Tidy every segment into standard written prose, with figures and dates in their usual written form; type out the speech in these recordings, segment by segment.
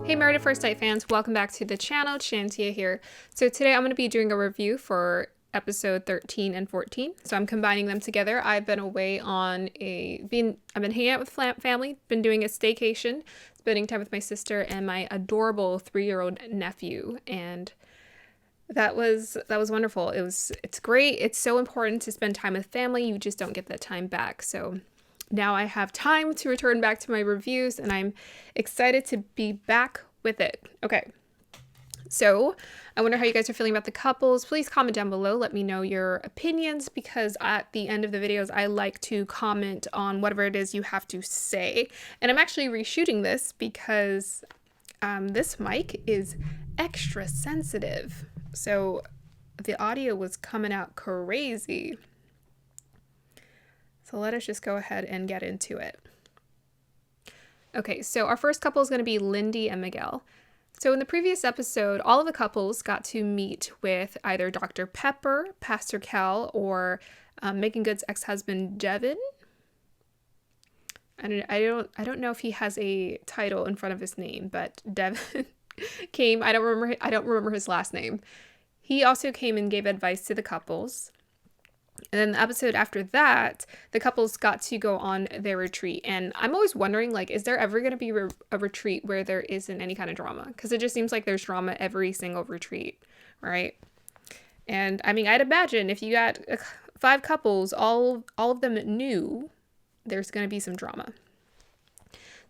Hey Married at First Sight fans, welcome back to the channel. Shantia here. So today I'm going to be doing a review for episode 13 and 14. So I'm combining them together. I've been away on I've been hanging out with family, been doing a staycation, spending time with my sister and my adorable 3-year-old nephew, and that was wonderful. It's great. It's so important to spend time with family. You just don't get that time back. So now I have time to return back to my reviews, and I'm excited to be back with it. Okay, so I wonder how you guys are feeling about the couples. Please comment down below. Let me know your opinions, because at the end of the videos, I like to comment on whatever it is you have to say. And I'm actually reshooting this because this mic is extra sensitive. So the audio was coming out crazy. So let us just go ahead and get into it. Okay, so our first couple is going to be Lindy and Miguel. So in the previous episode, all of the couples got to meet with either Dr. Pepper, Pastor Cal, or Megan Good's ex-husband Devin. I don't know if he has a title in front of his name, but Devin came. I don't remember his last name. He also came and gave advice to the couples. And then the episode after that, the couples got to go on their retreat. And I'm always wondering, like, is there ever going to be a retreat where there isn't any kind of drama? Because it just seems like there's drama every single retreat, right? And I mean, I'd imagine if you got 5 couples, all of them knew there's going to be some drama.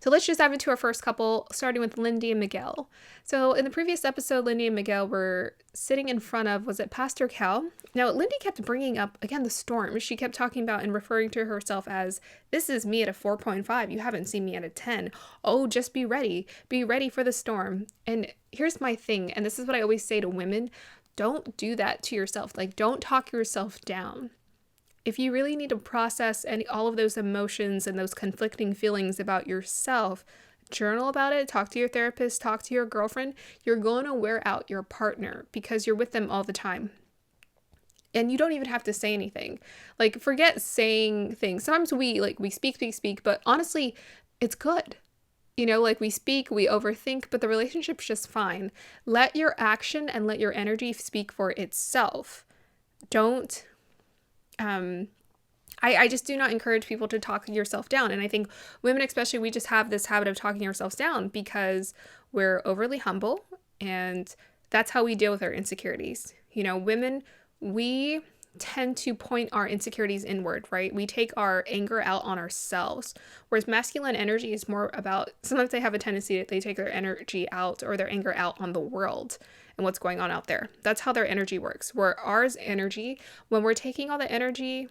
So let's just dive into our first couple, starting with Lindy and Miguel. So in the previous episode, Lindy and Miguel were sitting in front of, was it Pastor Cal? Now, Lindy kept bringing up, again, the storm. She kept talking about and referring to herself as, this is me at a 4.5. You haven't seen me at a 10. Oh, just be ready. Be ready for the storm. And here's my thing, and this is what I always say to women. Don't do that to yourself. Like, don't talk yourself down. If you really need to process all of those emotions and those conflicting feelings about yourself, journal about it, talk to your therapist, talk to your girlfriend. You're going to wear out your partner because you're with them all the time. And you don't even have to say anything. Like, forget saying things. Sometimes we speak, but honestly, it's good. You know, like, we speak, we overthink, but the relationship's just fine. Let your action and let your energy speak for itself. Don't I just do not encourage people to talk yourself down. And I think women especially, we just have this habit of talking ourselves down because we're overly humble, and that's how we deal with our insecurities. You know, women, we tend to point our insecurities inward, right? We take our anger out on ourselves, whereas masculine energy is more about, sometimes they have a tendency that they take their energy out or their anger out on the world and what's going on out there. That's how their energy works. Where ours energy, when we're taking all the energy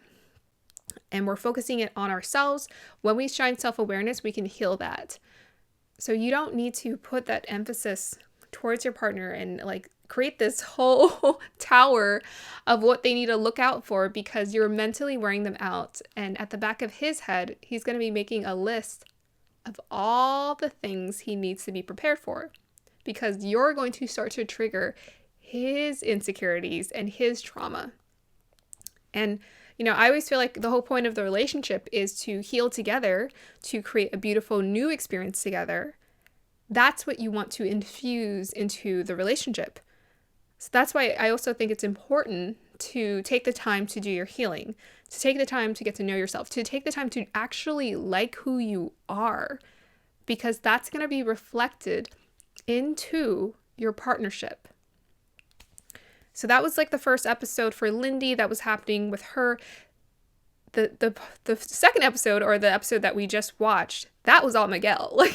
and we're focusing it on ourselves, when we shine self-awareness, we can heal that. So you don't need to put that emphasis towards your partner and like create this whole tower of what they need to look out for, because you're mentally wearing them out. And at the back of his head, he's going to be making a list of all the things he needs to be prepared for, because you're going to start to trigger his insecurities and his trauma. And, you know, I always feel like the whole point of the relationship is to heal together, to create a beautiful new experience together. That's what you want to infuse into the relationship. So that's why I also think it's important to take the time to do your healing, to take the time to get to know yourself, to take the time to actually like who you are, because that's going to be reflected into your partnership. So that was like the first episode for Lindy that was happening with her. The second episode, or the episode that we just watched, that was all Miguel.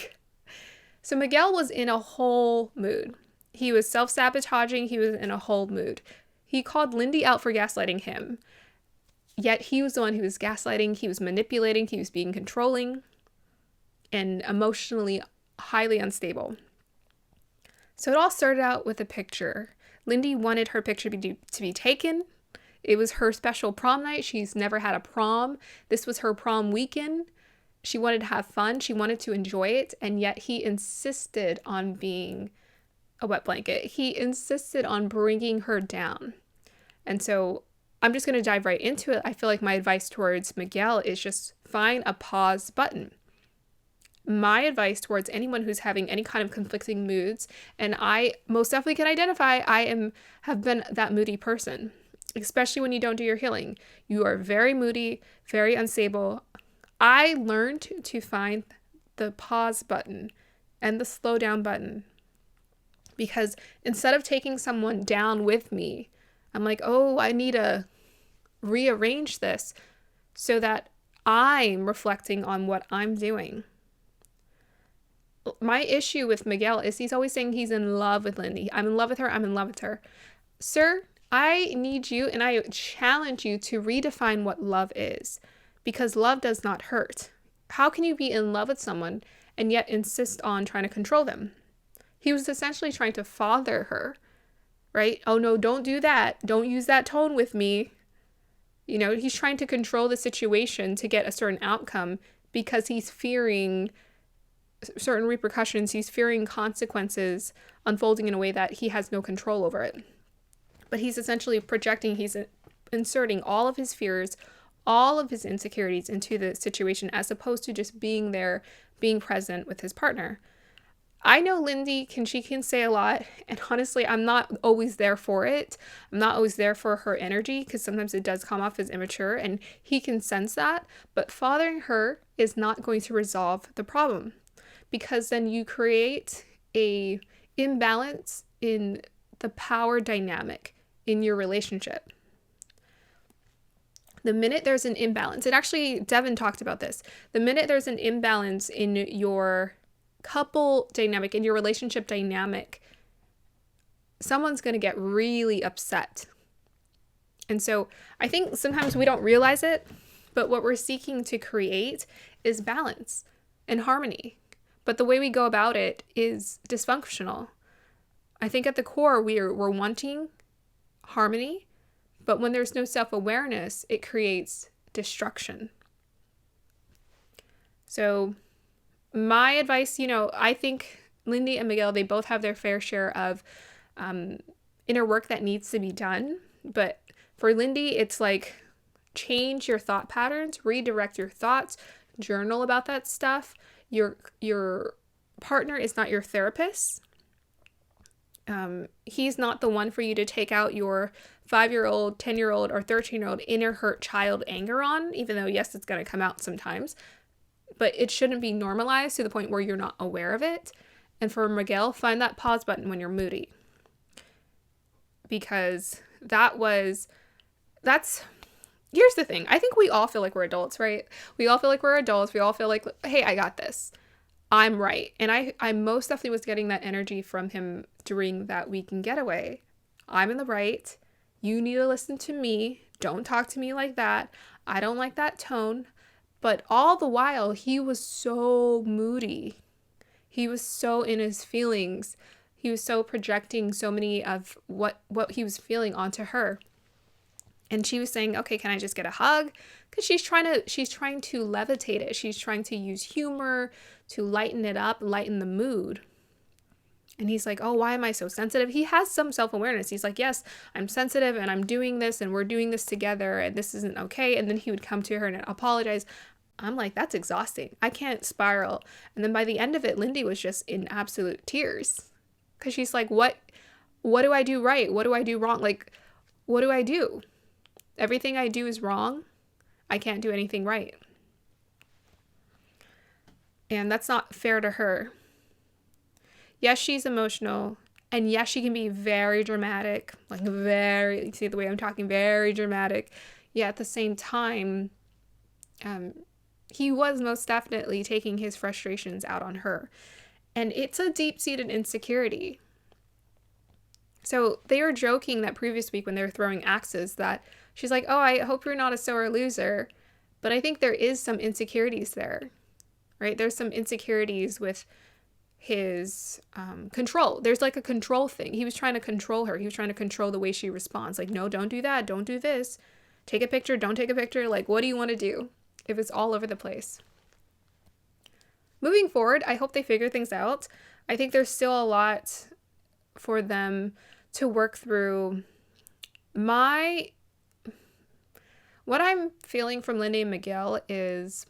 So Miguel was in a whole mood. He was self-sabotaging. He was in a whole mood. He called Lindy out for gaslighting him. Yet he was the one who was gaslighting. He was manipulating. He was being controlling and emotionally highly unstable. So it all started out with a picture. Lindy wanted her picture to be taken. It was her special prom night. She's never had a prom. This was her prom weekend. She wanted to have fun. She wanted to enjoy it. And yet he insisted on being a wet blanket. He insisted on bringing her down. And so I'm just going to dive right into it. I feel like my advice towards Miguel is just find a pause button. my advice towards anyone who's having any kind of conflicting moods, and I most definitely can identify, have been that moody person, especially when you don't do your healing. You are very moody, very unstable. I learned to find the pause button and the slow down button, because instead of taking someone down with me, I'm like, oh, I need to rearrange this so that I'm reflecting on what I'm doing. My issue with Miguel is he's always saying he's in love with Lindy. I'm in love with her. I'm in love with her. Sir, I need you and I challenge you to redefine what love is, because love does not hurt. How can you be in love with someone and yet insist on trying to control them? He was essentially trying to father her, right? Oh no, don't do that. Don't use that tone with me. You know, he's trying to control the situation to get a certain outcome because he's fearing certain repercussions. He's fearing consequences unfolding in a way that he has no control over it. But he's essentially projecting, he's inserting all of his fears, all of his insecurities into the situation, as opposed to just being there, being present with his partner. I know Lindy she can say a lot, and honestly, I'm not always there for it. I'm not always there for her energy, because sometimes it does come off as immature, and he can sense that. But fathering her is not going to resolve the problem, because then you create a imbalance in the power dynamic in your relationship. The minute there's an imbalance, Devin talked about this. The minute there's an imbalance in your couple dynamic, in your relationship dynamic, someone's going to get really upset. And so I think sometimes we don't realize it, but what we're seeking to create is balance and harmony. But the way we go about it is dysfunctional. I think at the core, we're wanting harmony, but when there's no self-awareness, it creates destruction. So my advice, I think Lindy and Miguel, they both have their fair share of inner work that needs to be done. But for Lindy, it's like change your thought patterns, redirect your thoughts, journal about that stuff. Your partner is not your therapist. He's not the one for you to take out your 5-year-old, 10-year-old, or 13-year-old inner hurt child anger on, even though, yes, it's going to come out sometimes. But it shouldn't be normalized to the point where you're not aware of it. And for Miguel, find that pause button when you're moody. Because here's the thing. I think we all feel like we're adults, right? We all feel like we're adults. We all feel like, hey, I got this. I'm right. And I most definitely was getting that energy from him during that weekend getaway. I'm in the right. You need to listen to me. Don't talk to me like that. I don't like that tone. But all the while, he was so moody. He was so in his feelings. He was so projecting so many of what he was feeling onto her. And she was saying, okay, can I just get a hug? Because she's trying to levitate it. She's trying to use humor to lighten it up, lighten the mood. And he's like, oh, why am I so sensitive? He has some self-awareness. He's like, yes, I'm sensitive and I'm doing this and we're doing this together and this isn't okay. And then he would come to her and apologize. I'm like, that's exhausting. I can't spiral. And then by the end of it, Lindy was just in absolute tears. Because she's like, what do I do right? What do I do wrong? Like, what do I do? Everything I do is wrong. I can't do anything right. And that's not fair to her. Yes, she's emotional. And yes, she can be very dramatic. You see the way I'm talking, very dramatic. Yet at the same time, he was most definitely taking his frustrations out on her. And it's a deep-seated insecurity. So they were joking that previous week when they were throwing axes that she's like, oh, I hope you're not a sore loser. But I think there is some insecurities there, right? There's some insecurities with his control. There's like a control thing. He was trying to control her. He was trying to control the way she responds. Like, no, don't do that. Don't do this. Take a picture. Don't take a picture. Like, what do you want to do? If it's all over the place. Moving forward, I hope they figure things out. I think there's still a lot for them to work through. What I'm feeling from Lindy and Miguel is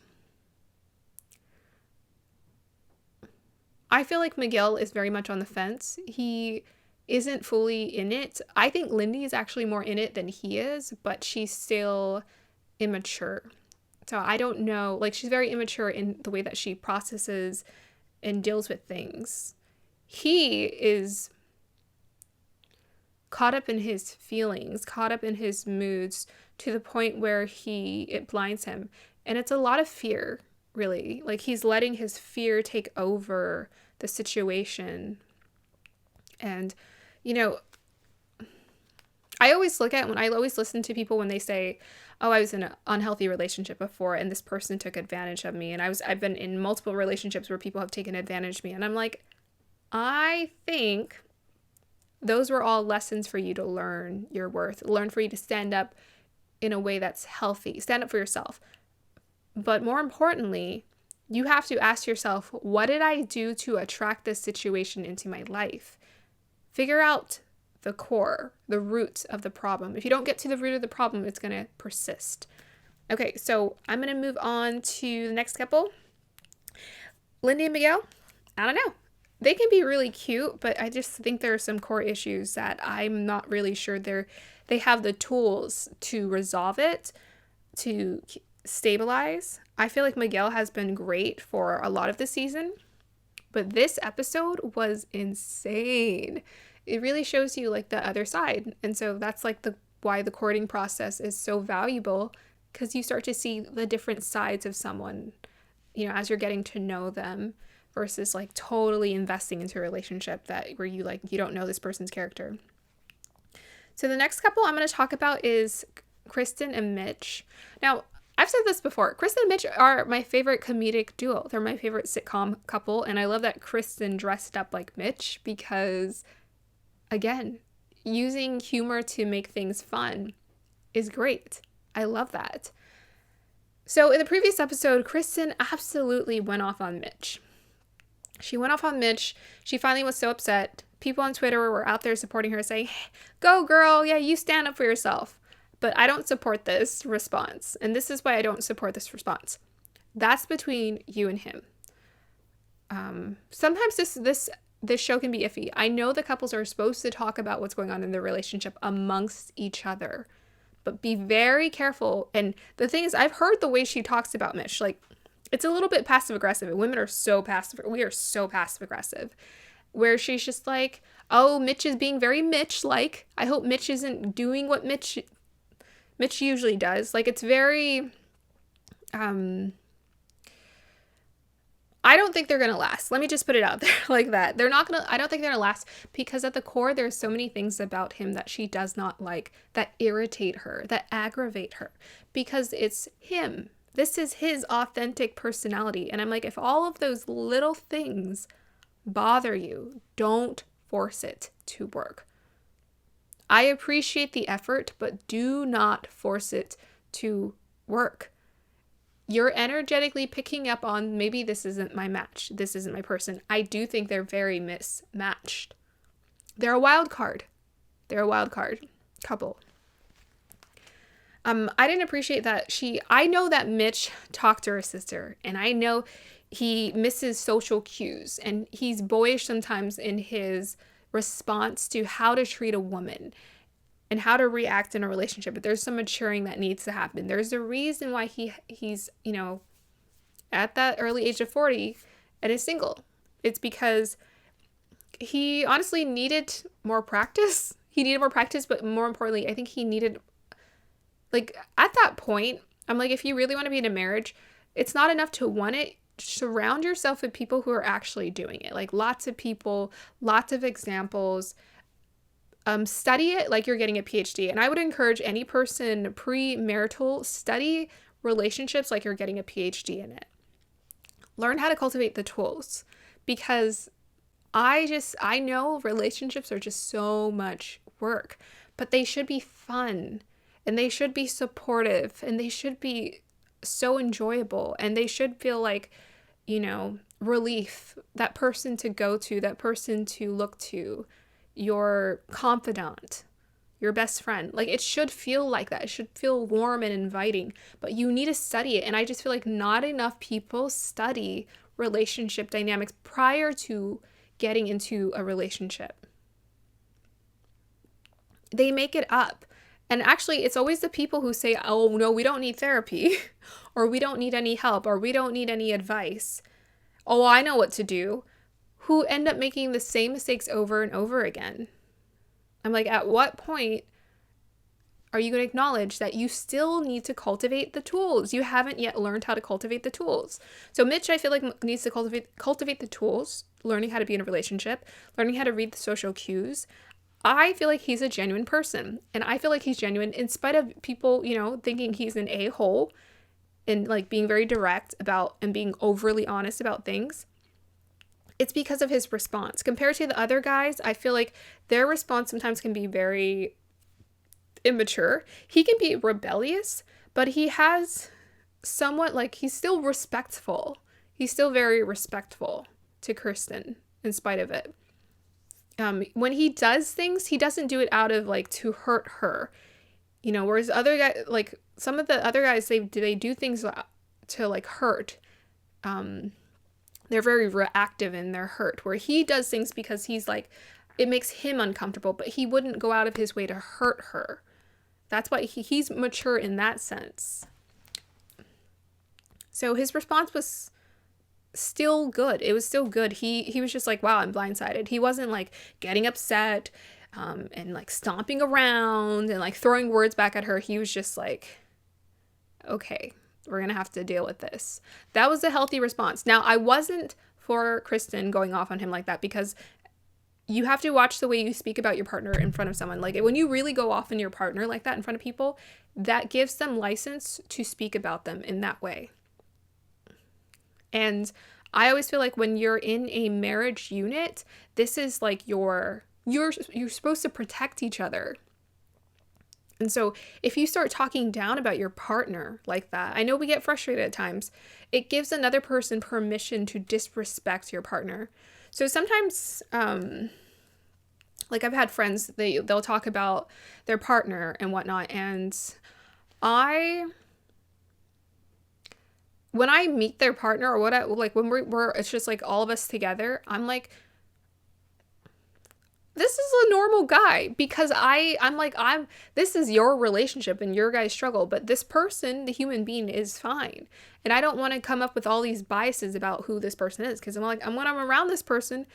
I feel like Miguel is very much on the fence. He isn't fully in it. I think Lindy is actually more in it than he is, but she's still immature. So I don't know, like she's very immature in the way that she processes and deals with things. He is caught up in his feelings, caught up in his moods to the point where it blinds him. And it's a lot of fear, really. Like he's letting his fear take over the situation. And, you know, I always listen to people when they say, oh, I was in an unhealthy relationship before and this person took advantage of me. And I've been in multiple relationships where people have taken advantage of me. And I'm like, I think those were all lessons for you to learn your worth, learn for you to stand up in a way that's healthy, stand up for yourself. But more importantly, you have to ask yourself, what did I do to attract this situation into my life? Figure out the core, the root of the problem. If you don't get to the root of the problem, it's going to persist. Okay, so I'm going to move on to the next couple. Lindy and Miguel, I don't know. They can be really cute, but I just think there are some core issues that I'm not really sure they have the tools to resolve it, to stabilize. I feel like Miguel has been great for a lot of the season, but this episode was insane. It really shows you like the other side. And so that's like why the courting process is so valuable, because you start to see the different sides of someone, you know, as you're getting to know them, versus like totally investing into a relationship where you don't know this person's character. So the next couple I'm going to talk about is Kristen and Mitch. Now, I've said this before. Kristen and Mitch are my favorite comedic duo. They're my favorite sitcom couple. And I love that Kristen dressed up like Mitch because, again, using humor to make things fun is great. I love that. So in the previous episode, Kristen absolutely went off on Mitch. She went off on Mitch. She finally was so upset. People on Twitter were out there supporting her, saying, hey, go girl, yeah, you stand up for yourself. But I don't support this response. And this is why I don't support this response. That's between you and him. Sometimes this show can be iffy. I know the couples are supposed to talk about what's going on in their relationship amongst each other. But be very careful. And the thing is, I've heard the way she talks about Mitch. Like, it's a little bit passive aggressive. And women are so passive. We are so passive aggressive. Where she's just like, oh, Mitch is being very Mitch-like. I hope Mitch isn't doing what Mitch usually does. Like, it's very, I don't think they're going to last. Let me just put it out there like that. I don't think they're going to last because at the core, there's so many things about him that she does not like, that irritate her, that aggravate her, because it's him. This is his authentic personality. And I'm like, if all of those little things bother you, don't force it to work. I appreciate the effort, but do not force it to work. You're energetically picking up on, maybe this isn't my match. This isn't my person. I do think they're very mismatched. They're a wild card. They're a wild card couple. I didn't appreciate that I know that Mitch talked to her sister, and I know he misses social cues, and he's boyish sometimes in his response to how to treat a woman and how to react in a relationship. But there's some maturing that needs to happen. There's a reason why he's, you know, at that early age of 40 and is single. It's because he honestly needed more practice. He needed more practice, but more importantly, I think he needed, like, at that point, I'm like, if you really want to be in a marriage, it's not enough to want it. Surround yourself with people who are actually doing it. Like, lots of people, lots of examples. Study it like you're getting a PhD. And I would encourage any person premarital, study relationships like you're getting a PhD in it. Learn how to cultivate the tools, because I know relationships are just so much work, but they should be fun, and they should be supportive, and they should be so enjoyable, and they should feel like, you know, relief, that person to go to, that person to look to, your confidant, your best friend. Like, it should feel like that. It should feel warm and inviting, but you need to study it. And I just feel like not enough people study relationship dynamics prior to getting into a relationship. They make it up. And actually, it's always the people who say, oh, no, we don't need therapy, or we don't need any help, or we don't need any advice. Oh, I know what to do, who end up making the same mistakes over and over again. I'm like, at what point are you going to acknowledge that you still need to cultivate the tools? You haven't yet learned how to cultivate the tools. So Mitch, I feel like, needs to cultivate the tools, learning how to be in a relationship, learning how to read the social cues. I feel like he's a genuine person, and I feel like he's genuine in spite of people, thinking he's an a-hole and like being very direct about and being overly honest about things. It's because of his response. Compared to the other guys, I feel like their response sometimes can be very immature. He can be rebellious, but he has somewhat like, he's still respectful. He's still very respectful to Kristen in spite of it. When he does things, he doesn't do it out of like to hurt her, whereas other guys, like some of the other guys, they do things to like hurt. They're very reactive in their hurt, where he does things because he's like, it makes him uncomfortable, but he wouldn't go out of his way to hurt her. That's why he's mature in that sense. So his response was still good. It was still good. He was just like, wow, I'm blindsided. He wasn't like getting upset and like stomping around and like throwing words back at her. He was just like, okay, we're going to have to deal with this. That was a healthy response. Now, I wasn't for Kristen going off on him like that, because you have to watch the way you speak about your partner in front of someone. Like when you really go off on your partner like that in front of people, that gives them license to speak about them in that way. And I always feel like when you're in a marriage unit, this is like you're supposed to protect each other. And so if you start talking down about your partner like that, I know we get frustrated at times, it gives another person permission to disrespect your partner. So sometimes, like I've had friends, they'll talk about their partner and whatnot. And when I meet their partner or when we're it's just like all of us together, I'm like, this is a normal guy, because this is your relationship and your guys' struggle, but this person, the human being, is fine. And I don't want to come up with all these biases about who this person is, because I'm like, when I'm around this person,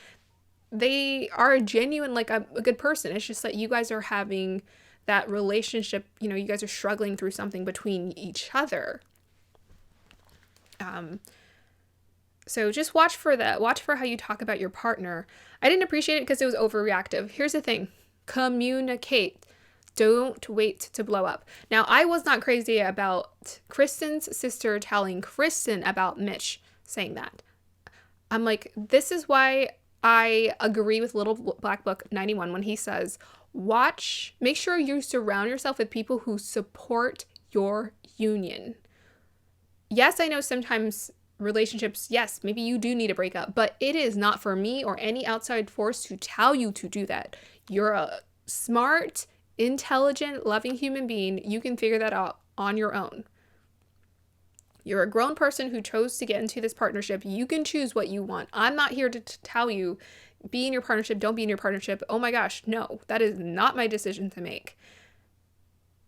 they are a genuine, like a good person. It's just that you guys are having that relationship, you guys are struggling through something between each other. So just watch for that. Watch for how you talk about your partner. I didn't appreciate it because it was overreactive. Here's the thing. Communicate. Don't wait to blow up. Now, I was not crazy about Kristen's sister telling Kristen about Mitch saying that. I'm like, this is why I agree with Little Black Book 91 when he says, make sure you surround yourself with people who support your union. Yes, I know sometimes relationships, yes, maybe you do need a breakup, but it is not for me or any outside force to tell you to do that. You're a smart, intelligent, loving human being. You can figure that out on your own. You're a grown person who chose to get into this partnership. You can choose what you want. I'm not here to tell you, be in your partnership, don't be in your partnership. Oh my gosh, no, that is not my decision to make.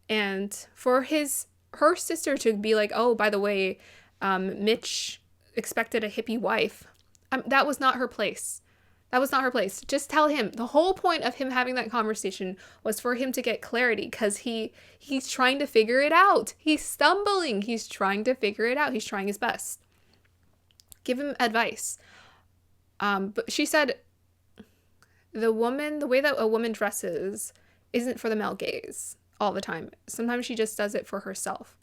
And for her sister to be like, oh, by the way, Mitch expected a hippie wife. That was not her place. That was not her place. Just tell him. The whole point of him having that conversation was for him to get clarity, because he's trying to figure it out. He's stumbling. He's trying to figure it out. He's trying his best. Give him advice. But she said the way that a woman dresses isn't for the male gaze all the time. Sometimes she just does it for herself.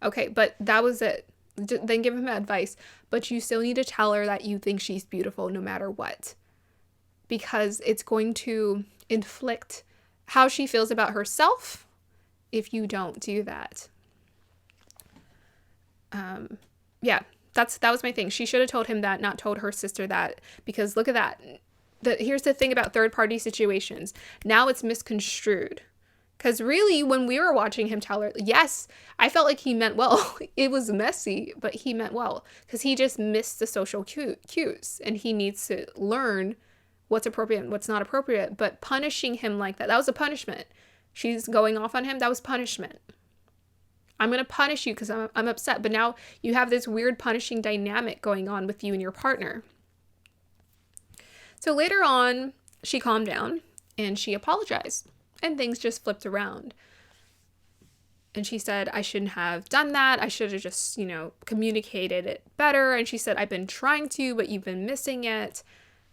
Okay, but that was it. Then give him advice, but you still need to tell her that you think she's beautiful no matter what, because it's going to inflict how she feels about herself if you don't do that. Yeah, that was my thing. She should have told him that, not told her sister that, because look at that. Here's the thing about third-party situations. Now it's misconstrued, Because really, when we were watching him tell her, yes, I felt like he meant well. It was messy, but he meant well. Because he just missed the social cues. And he needs to learn what's appropriate and what's not appropriate. But punishing him like that was a punishment. She's going off on him. That was punishment. I'm going to punish you because I'm upset. But now you have this weird punishing dynamic going on with you and your partner. So later on, she calmed down and she apologized. And things just flipped around. And she said, I shouldn't have done that. I should have just, communicated it better. And she said, I've been trying to, but you've been missing it.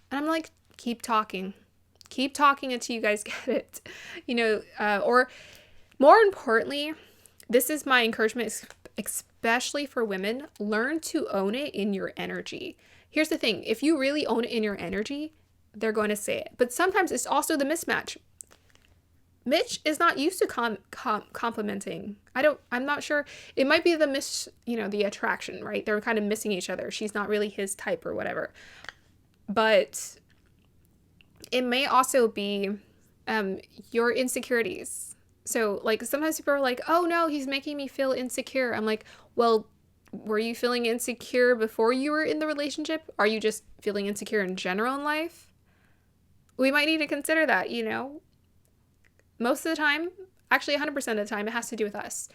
And I'm like, keep talking. Keep talking until you guys get it. Or more importantly, this is my encouragement, especially for women. Learn to own it in your energy. Here's the thing. If you really own it in your energy, they're going to say it. But sometimes it's also the mismatch. Mitch is not used to complimenting. I'm not sure. It might be the attraction, right? They're kind of missing each other. She's not really his type or whatever. But it may also be your insecurities. So like sometimes people are like, oh no, he's making me feel insecure. I'm like, well, were you feeling insecure before you were in the relationship? Are you just feeling insecure in general in life? We might need to consider that, Most of the time, actually 100% of the time, it has to do with us.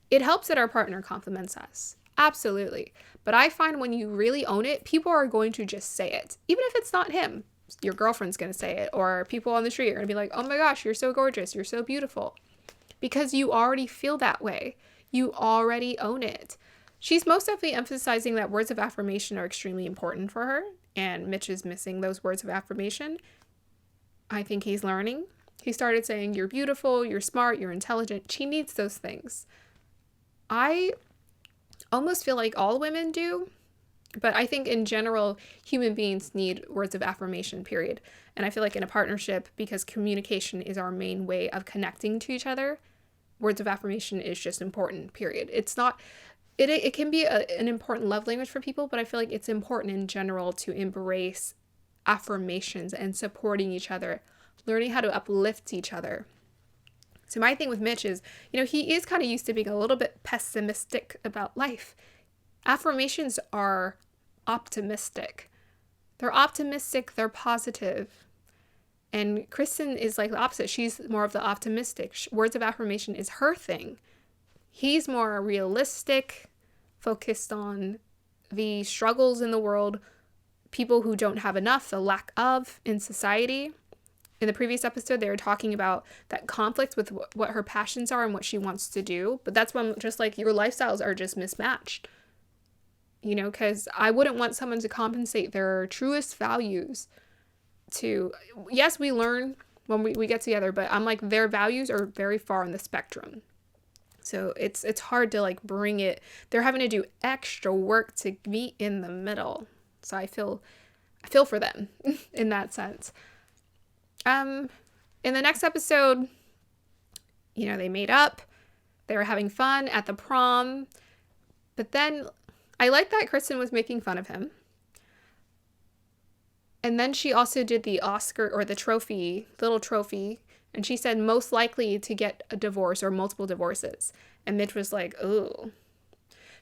It helps that our partner compliments us. Absolutely. But I find when you really own it, people are going to just say it. Even if it's not him. Your girlfriend's going to say it. Or people on the street are going to be like, oh my gosh, you're so gorgeous. You're so beautiful. Because you already feel that way. You already own it. She's most definitely emphasizing that words of affirmation are extremely important for her. And Mitch is missing those words of affirmation. I think he's learning. He started saying, you're beautiful, you're smart, you're intelligent. She needs those things. I almost feel like all women do, but I think in general, human beings need words of affirmation, period. And I feel like in a partnership, because communication is our main way of connecting to each other, words of affirmation is just important, period. It's not, it can be an important love language for people, but I feel like it's important in general to embrace affirmations and supporting each other, learning how to uplift each other. So my thing with Mitch is, he is kind of used to being a little bit pessimistic about life. Affirmations are optimistic. They're optimistic, they're positive. And Kristen is like the opposite. She's more of the optimistic. Words of affirmation is her thing. He's more realistic, focused on the struggles in the world, people who don't have enough, the lack of in society. In the previous episode, they were talking about that conflict with what her passions are and what she wants to do. But that's when just like your lifestyles are just mismatched. Because I wouldn't want someone to compensate their truest values to, yes, we learn when we get together, but I'm like, their values are very far on the spectrum. So it's hard to like bring it. They're having to do extra work to meet in the middle. So I feel for them in that sense. In the next episode, they made up. They were having fun at the prom. But then I like that Kristen was making fun of him. And then she also did the Oscar or the little trophy. And she said most likely to get a divorce or multiple divorces. And Mitch was like, ooh.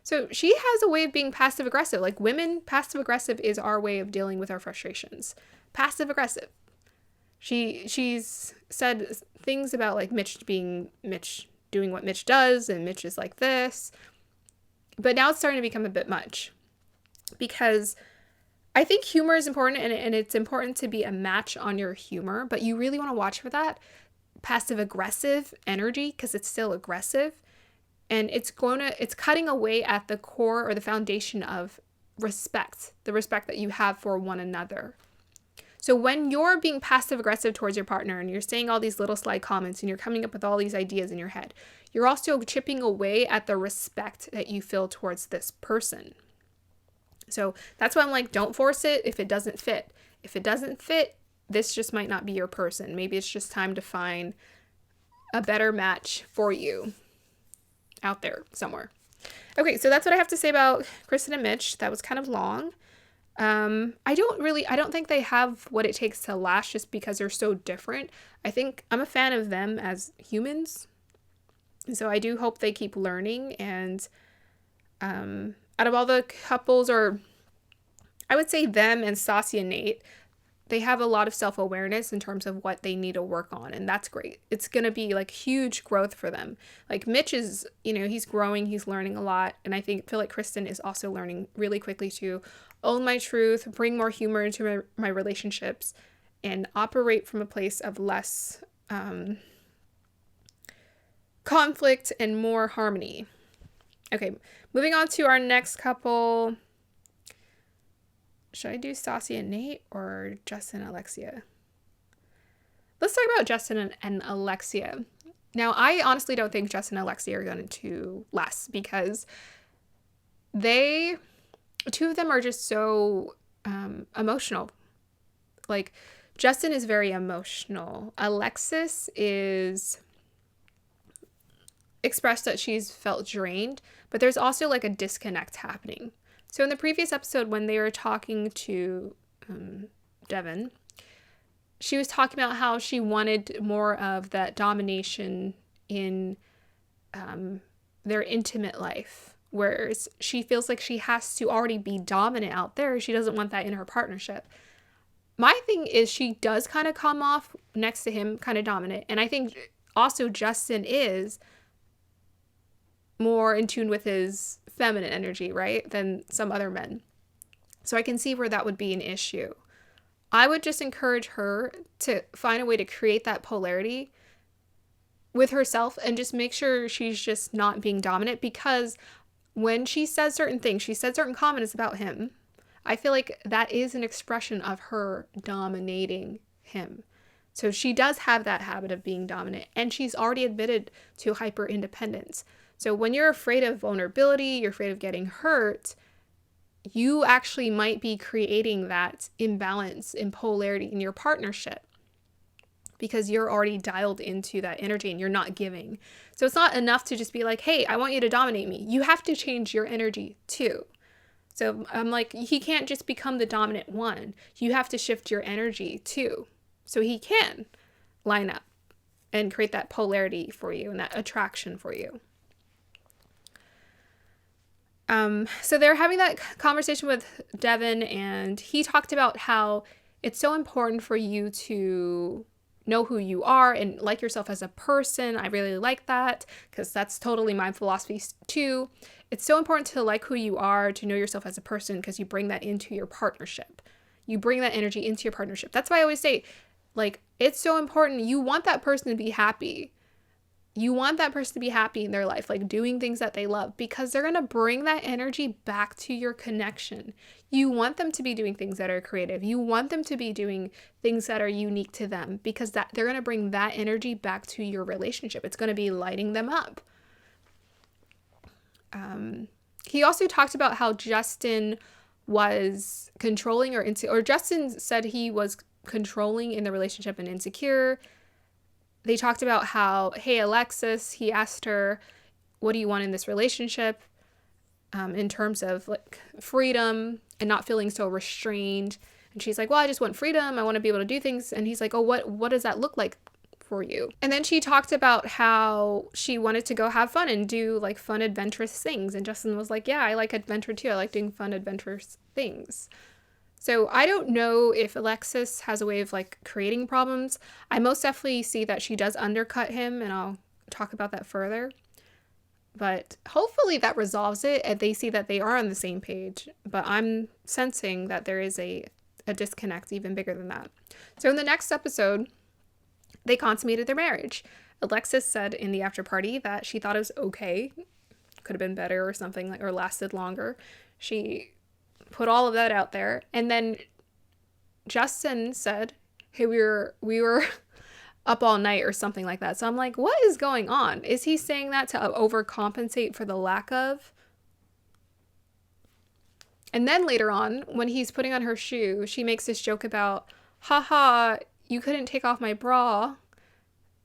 So she has a way of being passive aggressive. Like women, passive aggressive is our way of dealing with our frustrations. Passive aggressive. She's said things about like Mitch doing what Mitch does, and Mitch is like this. But now it's starting to become a bit much. Because I think humor is important, and it's important to be a match on your humor, but you really want to watch for that passive aggressive energy, because it's still aggressive, and it's cutting away at the core or the foundation of respect, the respect that you have for one another. So when you're being passive aggressive towards your partner and you're saying all these little sly comments and you're coming up with all these ideas in your head, you're also chipping away at the respect that you feel towards this person. So that's why I'm like, don't force it if it doesn't fit. If it doesn't fit, this just might not be your person. Maybe it's just time to find a better match for you out there somewhere. Okay, so that's what I have to say about Kristen and Mitch. That was kind of long. I don't think they have what it takes to last just because they're so different. I think I'm a fan of them as humans. And so I do hope they keep learning. And out of all the couples, or I would say them and Stassi and Nate, they have a lot of self-awareness in terms of what they need to work on. And that's great. It's going to be like huge growth for them. Like Mitch is, he's growing, he's learning a lot. And I feel like Kristen is also learning really quickly to own my truth, bring more humor into my relationships, and operate from a place of less conflict and more harmony. Okay, moving on to our next couple. Should I do Stassi and Nate or Justin and Alexia? Let's talk about Justin and Alexia. Now, I honestly don't think Justin and Alexia are going to last because two of them are just so emotional. Like, Justin is very emotional. Alexis is expressed that she's felt drained, but there's also like a disconnect happening. So in the previous episode, when they were talking to Devin, she was talking about how she wanted more of that domination in their intimate life, whereas she feels like she has to already be dominant out there. She doesn't want that in her partnership. My thing is she does kind of come off next to him kind of dominant, and I think also Justin is more in tune with his feminine energy, right, than some other men. So I can see where that would be an issue. I would just encourage her to find a way to create that polarity with herself and just make sure she's just not being dominant, because when she says certain things, she said certain comments about him, I feel like that is an expression of her dominating him. So she does have that habit of being dominant, and she's already admitted to hyper independence. So when you're afraid of vulnerability, you're afraid of getting hurt, you actually might be creating that imbalance in polarity in your partnership because you're already dialed into that energy and you're not giving. So it's not enough to just be like, hey, I want you to dominate me. You have to change your energy too. So I'm like, he can't just become the dominant one. You have to shift your energy too. So he can line up and create that polarity for you and that attraction for you. So they're having that conversation with Devin, and he talked about how it's so important for you to know who you are and like yourself as a person. I really like that because that's totally my philosophy too. It's so important to like who you are, to know yourself as a person, because you bring that into your partnership. You bring that energy into your partnership. That's why I always say, like, it's so important. You want that person to be happy. You want that person to be happy in their life, like doing things that they love, because they're going to bring that energy back to your connection. You want them to be doing things that are creative. You want them to be doing things that are unique to them, because that they're going to bring that energy back to your relationship. It's going to be lighting them up. He also talked about how Justin was controlling or Justin said he was controlling in the relationship and insecure. They talked about how, hey, Alexis, he asked her, what do you want in this relationship? In terms of like freedom and not feeling so restrained. And she's like, well, I just want freedom. I want to be able to do things. And he's like, oh, what does that look like for you? And then she talked about how she wanted to go have fun and do like fun, adventurous things. And Justin was like, yeah, I like adventure too. I like doing fun, adventurous things. So I don't know if Alexis has a way of like creating problems. I most definitely see that she does undercut him, and I'll talk about that further. But hopefully that resolves it and they see that they are on the same page. But I'm sensing that there is a disconnect even bigger than that. So in the next episode, they consummated their marriage. Alexis said in the after party that she thought it was okay. Could have been better or something, or lasted longer. She put all of that out there. And then Justin said, hey, we were up all night or something like that. So I'm like, what is going on? Is he saying that to overcompensate for the lack of? And then later on, when he's putting on her shoe, she makes this joke about, haha, you couldn't take off my bra.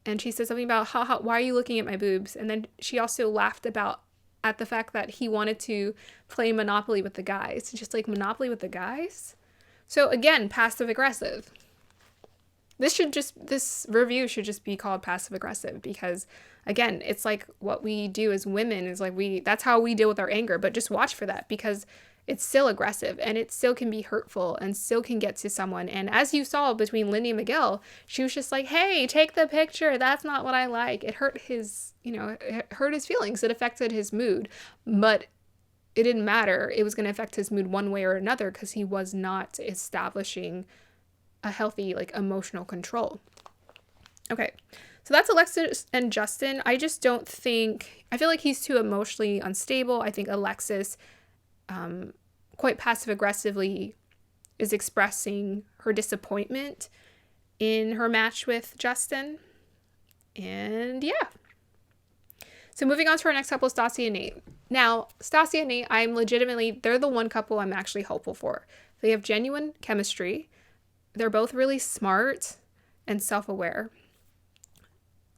And she says something about, haha, why are you looking at my boobs? And then she also laughed about at the fact that he wanted to play Monopoly with the guys. Just like, Monopoly with the guys? So again, passive aggressive. This review should just be called passive aggressive, because again, it's like what we do as women is like that's how we deal with our anger, but just watch for that, because it's still aggressive and it still can be hurtful and still can get to someone. And as you saw between Lindy and Miguel, she was just like, hey, take the picture. That's not what I like. It hurt his, it hurt his feelings. It affected his mood, but it didn't matter. It was going to affect his mood one way or another, because he was not establishing a healthy, like, emotional control. Okay, so that's Alexis and Justin. I feel like he's too emotionally unstable. I think Alexis, quite passive aggressively, is expressing her disappointment in her match with Justin. And yeah. So moving on to our next couple, Stassia and Nate. Now, Stassia and Nate, they're the one couple I'm actually hopeful for. They have genuine chemistry. They're both really smart and self-aware.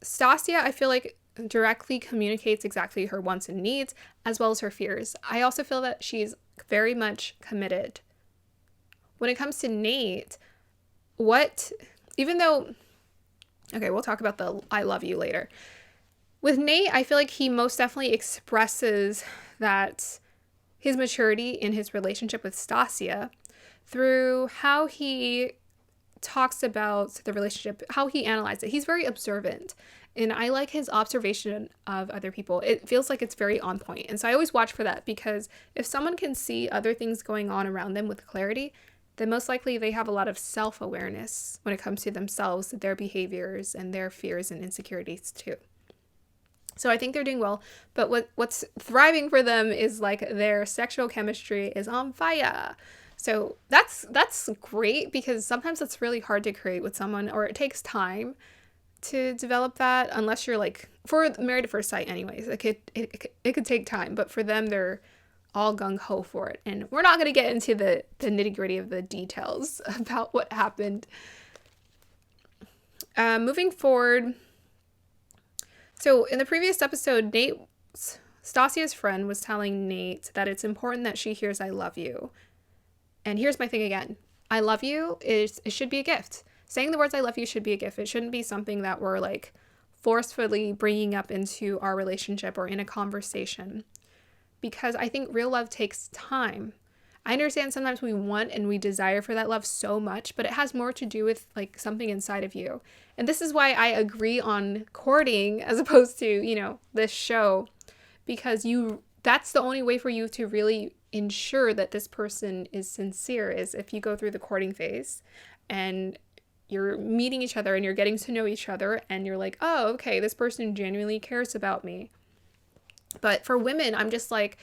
Stassia, I feel like, directly communicates exactly her wants and needs, as well as her fears. I also feel that she's very much committed. When it comes to Nate, we'll talk about the I love you later. With Nate, I feel like he most definitely expresses that his maturity in his relationship with Stassia through how he talks about the relationship, how he analyzes it. He's very observant, and I like his observation of other people. It feels like it's very on point. And so I always watch for that, because if someone can see other things going on around them with clarity, then most likely they have a lot of self-awareness when it comes to themselves, their behaviors, and their fears and insecurities too. So I think they're doing well, but what's thriving for them is like their sexual chemistry is on fire. So that's great, because sometimes it's really hard to create with someone, or it takes time to develop that, unless you're like, for Married at First Sight anyways, it could take time, but for them, they're all gung-ho for it. And we're not going to get into the nitty-gritty of the details about what happened. Moving forward, so in the previous episode, Stassia's friend was telling Nate that it's important that she hears I love you. And here's my thing again. I love you it should be a gift. Saying the words I love you should be a gift. It shouldn't be something that we're like forcefully bringing up into our relationship or in a conversation. Because I think real love takes time. I understand sometimes we want and we desire for that love so much, but it has more to do with like something inside of you. And this is why I agree on courting as opposed to, this show, because that's the only way for you to really ensure that this person is sincere, is if you go through the courting phase and you're meeting each other and you're getting to know each other and you're like, oh, okay, this person genuinely cares about me. But for women, I'm just like,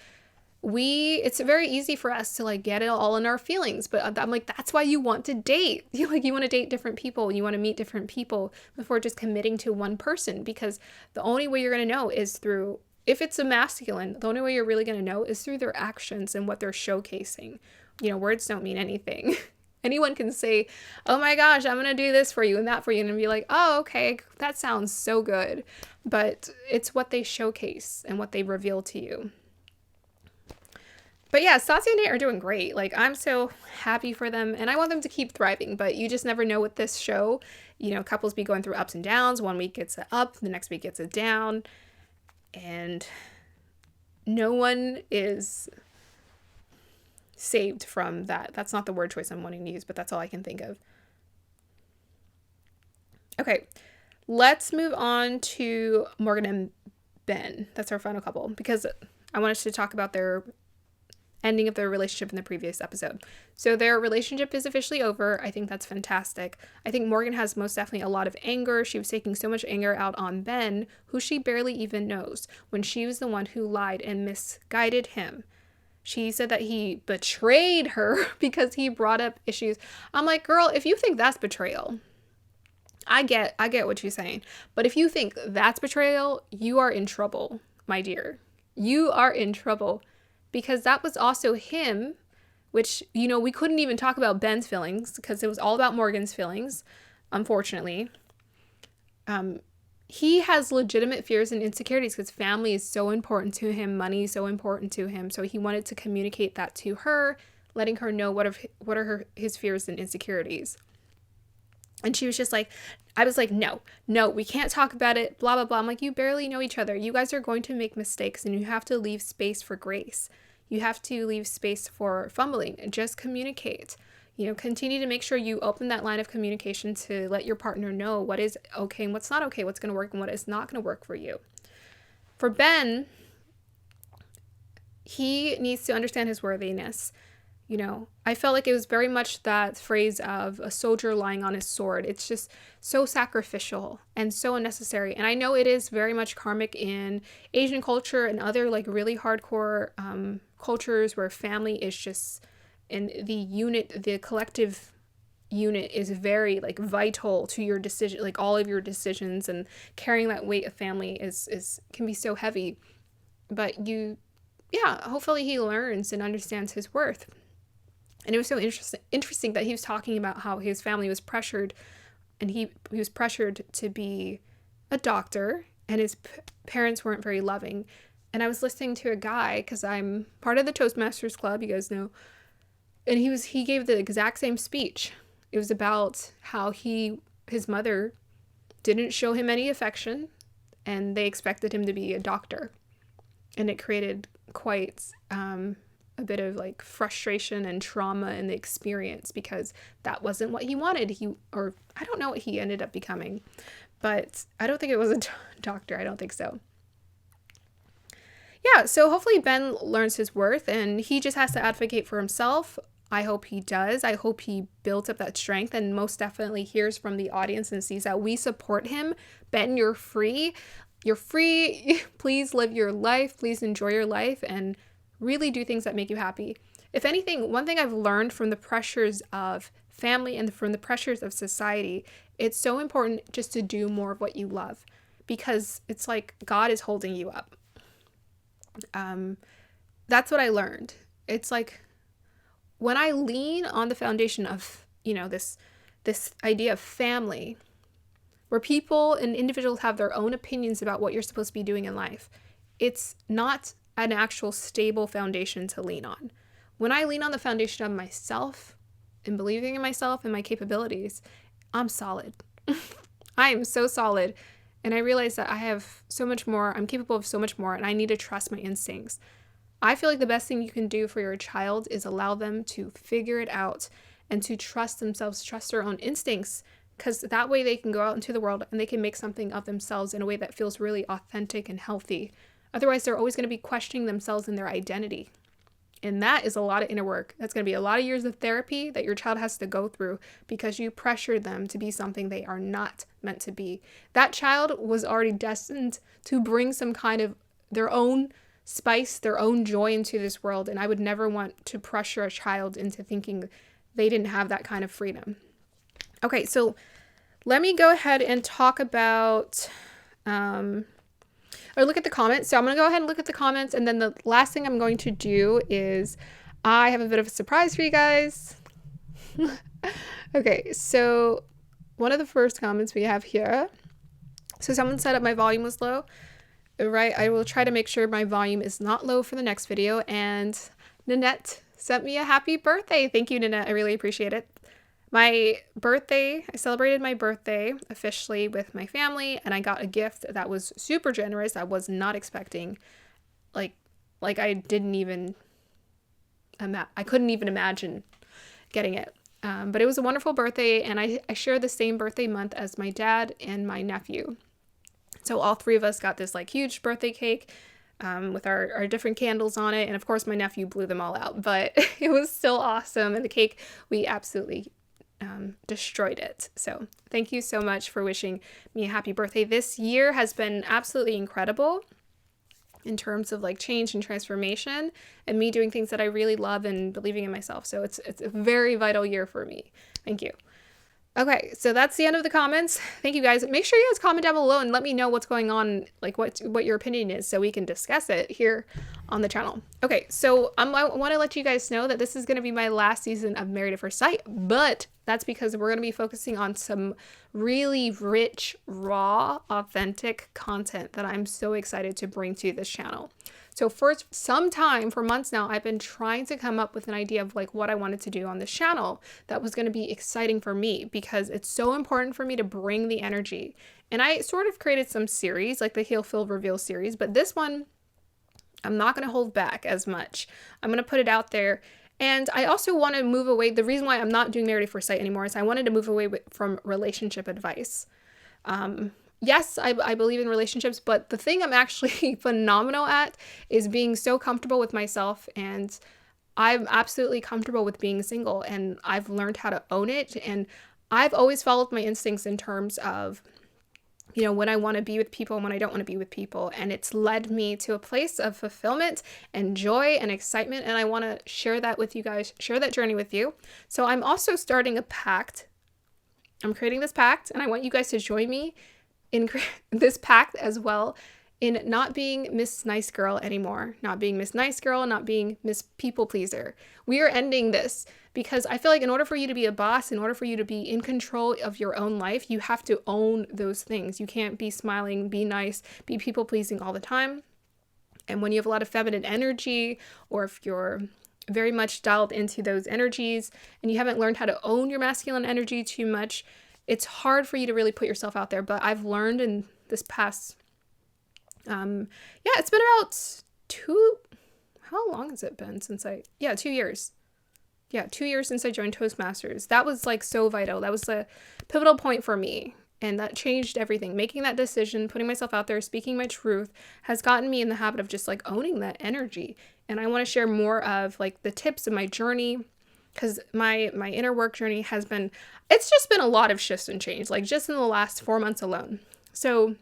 it's very easy for us to like get it all in our feelings, but I'm like, that's why you want to date. You want to date different people. You want to meet different people before just committing to one person, because the only way you're going to know is through, if it's a masculine, the only way you're really going to know is through their actions and what they're showcasing. Words don't mean anything. Anyone can say, oh my gosh, I'm going to do this for you and that for you. And be like, oh, okay, that sounds so good. But it's what they showcase and what they reveal to you. But yeah, Stassia and Nate are doing great. Like, I'm so happy for them, and I want them to keep thriving, but you just never know with this show. Couples be going through ups and downs. One week it's a up, the next week it's a down, and no one is saved from that. That's not the word choice I'm wanting to use, but that's all I can think of. Okay, let's move on to Morgan and Ben. That's our final couple, because I want us to talk about their ending of their relationship in the previous episode. So their relationship is officially over. I think that's fantastic. I think Morgan has most definitely a lot of anger. She was taking so much anger out on Ben, who she barely even knows, when she was the one who lied and misguided him. She said that he betrayed her because he brought up issues. I'm like, girl, if you think that's betrayal, I get what you're saying. But if you think that's betrayal, you are in trouble, my dear. You are in trouble. Because that was also him, which, we couldn't even talk about Ben's feelings because it was all about Morgan's feelings, unfortunately. he has legitimate fears and insecurities because family is so important to him, money is so important to him. So he wanted to communicate that to her, letting her know what are his fears and insecurities. And she was just like, I was like, no, we can't talk about it, blah, blah, blah. I'm like, you barely know each other. You guys are going to make mistakes and you have to leave space for grace. You have to leave space for fumbling and just communicate. Continue to make sure you open that line of communication to let your partner know what is okay and what's not okay, what's going to work and what is not going to work for you. For Ben, he needs to understand his worthiness. I felt like it was very much that phrase of a soldier lying on his sword. It's just so sacrificial and so unnecessary. And I know it is very much karmic in Asian culture and other like really hardcore cultures where family is just, and the collective unit is very like vital to your decision, like all of your decisions, and carrying that weight of family can be so heavy. But hopefully he learns and understands his worth. And it was so interesting that he was talking about how his family was pressured, and he was pressured to be a doctor, and his parents weren't very loving. And I was listening to a guy, because I'm part of the Toastmasters Club, you guys know, and he gave the exact same speech. It was about how his mother didn't show him any affection, and they expected him to be a doctor. And it created quite a bit of like frustration and trauma in the experience, because that wasn't what he wanted. I don't know what he ended up becoming, but I don't think it was a doctor. I don't think so. Yeah, so hopefully Ben learns his worth, and he just has to advocate for himself. I hope he does. I hope he builds up that strength and most definitely hears from the audience and sees that we support him. Ben, you're free. You're free. Please live your life. Please enjoy your life and really do things that make you happy. If anything, one thing I've learned from the pressures of family and from the pressures of society, it's so important just to do more of what you love, because it's like God is holding you up. That's what I learned. It's like when I lean on the foundation of, this idea of family, where people and individuals have their own opinions about what you're supposed to be doing in life, it's not an actual stable foundation to lean on. When I lean on the foundation of myself and believing in myself and my capabilities, I'm solid. I am so solid. And I realize that I have so much more, I'm capable of so much more, and I need to trust my instincts. I feel like the best thing you can do for your child is allow them to figure it out and to trust themselves, trust their own instincts, because that way they can go out into the world and they can make something of themselves in a way that feels really authentic and healthy. Otherwise, they're always going to be questioning themselves and their identity. And that is a lot of inner work. That's going to be a lot of years of therapy that your child has to go through because you pressured them to be something they are not meant to be. That child was already destined to bring some kind of their own spice, their own joy into this world. And I would never want to pressure a child into thinking they didn't have that kind of freedom. Okay, so let me go ahead and talk about... or look at the comments. So I'm going to go ahead and look at the comments. And then the last thing I'm going to do is I have a bit of a surprise for you guys. Okay, so one of the first comments we have here. So someone said that my volume was low. Right, I will try to make sure my volume is not low for the next video. And Nanette sent me a happy birthday. Thank you, Nanette. I really appreciate it. My birthday, I celebrated my birthday officially with my family, and I got a gift that was super generous. I was not expecting, like I didn't even, I couldn't even imagine getting it. But it was a wonderful birthday, and I share the same birthday month as my dad and my nephew. So all three of us got this like huge birthday cake with our different candles on it. And of course, my nephew blew them all out, but it was still awesome. And the cake, we absolutely destroyed it. So thank you so much for wishing me a happy birthday. This year has been absolutely incredible in terms of like change and transformation and me doing things that I really love and believing in myself. So it's a very vital year for me. Thank you. Okay, so that's the end of the comments. Thank you guys. Make sure you guys comment down below and let me know what's going on, like what your opinion is, so we can discuss it here on the channel. Okay, so I want to let you guys know that this is going to be my last season of Married at First Sight, but that's because we're going to be focusing on some really rich, raw, authentic content that I'm so excited to bring to this channel. So for some time, for months now, I've been trying to come up with an idea of like what I wanted to do on this channel that was going to be exciting for me, because it's so important for me to bring the energy. And I sort of created some series, like the Heal, Feel, Reveal series, but this one, I'm not going to hold back as much. I'm going to put it out there. And I also want to move away. The reason why I'm not doing Married at First Sight anymore is I wanted to move away from relationship advice. Yes, I believe in relationships, but the thing I'm actually phenomenal at is being so comfortable with myself, and I'm absolutely comfortable with being single, and I've learned how to own it, and I've always followed my instincts in terms of, you know, when I want to be with people and when I don't want to be with people, and it's led me to a place of fulfillment and joy and excitement, and I want to share that with you guys, share that journey with you. So I'm also starting a pact. I'm creating this pact, and I want you guys to join me in this pact as well, in not being Miss Nice Girl anymore, not being Miss Nice Girl, not being Miss People Pleaser. We are ending this because I feel like in order for you to be a boss, in order for you to be in control of your own life, you have to own those things. You can't be smiling, be nice, be people pleasing all the time. And when you have a lot of feminine energy, or if you're very much dialed into those energies and you haven't learned how to own your masculine energy too much, it's hard for you to really put yourself out there. But I've learned in this past, it's been about how long has it been since 2 years. 2 years since I joined Toastmasters. That was like so vital. That was a pivotal point for me. And that changed everything. Making that decision, putting myself out there, speaking my truth has gotten me in the habit of just like owning that energy. And I want to share more of like the tips of my journey, because my inner work journey has been, it's just been a lot of shifts and change, like just in the last 4 months alone. So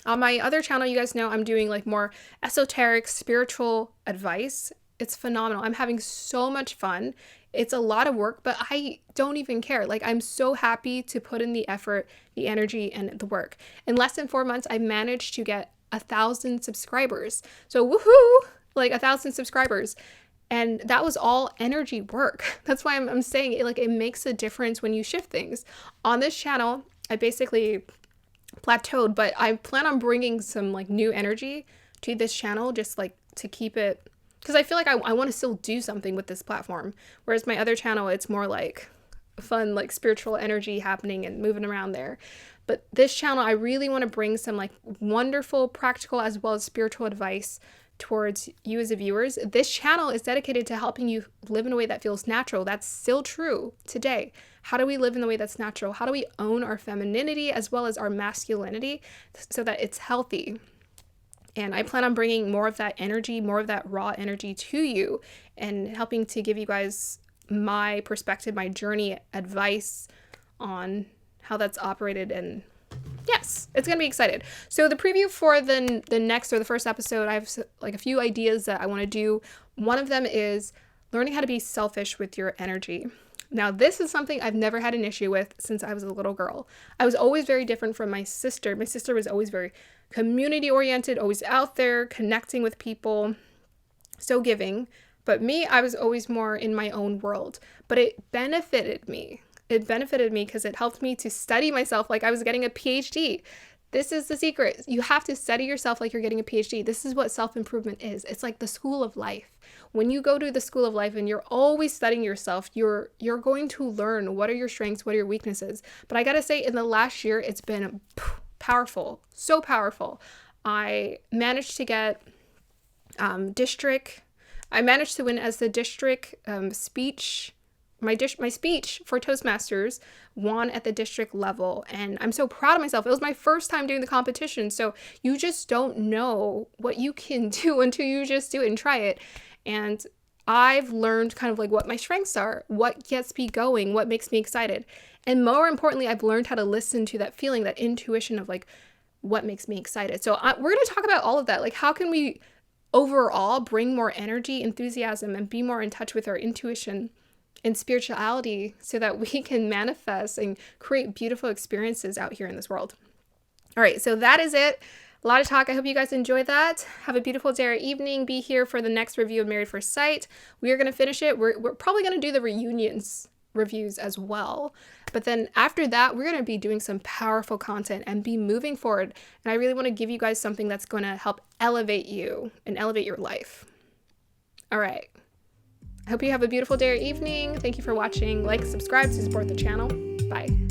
on my other channel, you guys know I'm doing like more esoteric spiritual advice. It's phenomenal. I'm having so much fun. It's a lot of work, but I don't even care. Like, I'm so happy to put in the effort, the energy, and the work. In less than 4 months, I managed to get 1,000 subscribers. So woohoo, like 1,000 subscribers. And that was all energy work. That's why I'm saying it, like, it makes a difference when you shift things. On this channel, I basically plateaued, but I plan on bringing some like new energy to this channel, just like to keep it, because I feel like I want to still do something with this platform. Whereas my other channel, it's more like fun, like spiritual energy happening and moving around there. But this channel, I really want to bring some like wonderful, practical, as well as spiritual advice towards you as a viewers. This channel is dedicated to helping you live in a way that feels natural. That's still true today. How do we live in the way that's natural? How do we own our femininity as well as our masculinity so that it's healthy? And I plan on bringing more of that energy, more of that raw energy to you, and helping to give you guys my perspective, my journey, advice on how that's operated. And yes, it's going to be excited. So the preview for the next, or the first episode, I have like a few ideas that I want to do. One of them is learning how to be selfish with your energy. Now, this is something I've never had an issue with since I was a little girl. I was always very different from my sister. My sister was always very community oriented, always out there, connecting with people, so giving. But me, I was always more in my own world. But it benefited me. It benefited me because it helped me to study myself like I was getting a PhD. This is the secret. You have to study yourself like you're getting a PhD. This is what self-improvement is. It's like the school of life. When you go to the school of life and you're always studying yourself, you're going to learn what are your strengths, what are your weaknesses. But I gotta say, in the last year, it's been powerful, so powerful. I managed to get I managed to win as the district speech. My speech for Toastmasters won at the district level, and I'm so proud of myself. It was my first time doing the competition, so you just don't know what you can do until you just do it and try it. And I've learned kind of like what my strengths are, what gets me going, what makes me excited. And more importantly, I've learned how to listen to that feeling, that intuition of like what makes me excited. So we're going to talk about all of that. Like, how can we overall bring more energy, enthusiasm, and be more in touch with our intuition and spirituality so that we can manifest and create beautiful experiences out here in this world. All right, so that is it. A lot of talk. I hope you guys enjoyed that. Have a beautiful day or evening. Be here for the next review of Married at First Sight. We are going to finish it. We're probably going to do the reunions reviews as well. But then after that, we're going to be doing some powerful content and be moving forward. And I really want to give you guys something that's going to help elevate you and elevate your life. All right. I hope you have a beautiful day or evening. Thank you for watching. Like, subscribe to support the channel. Bye.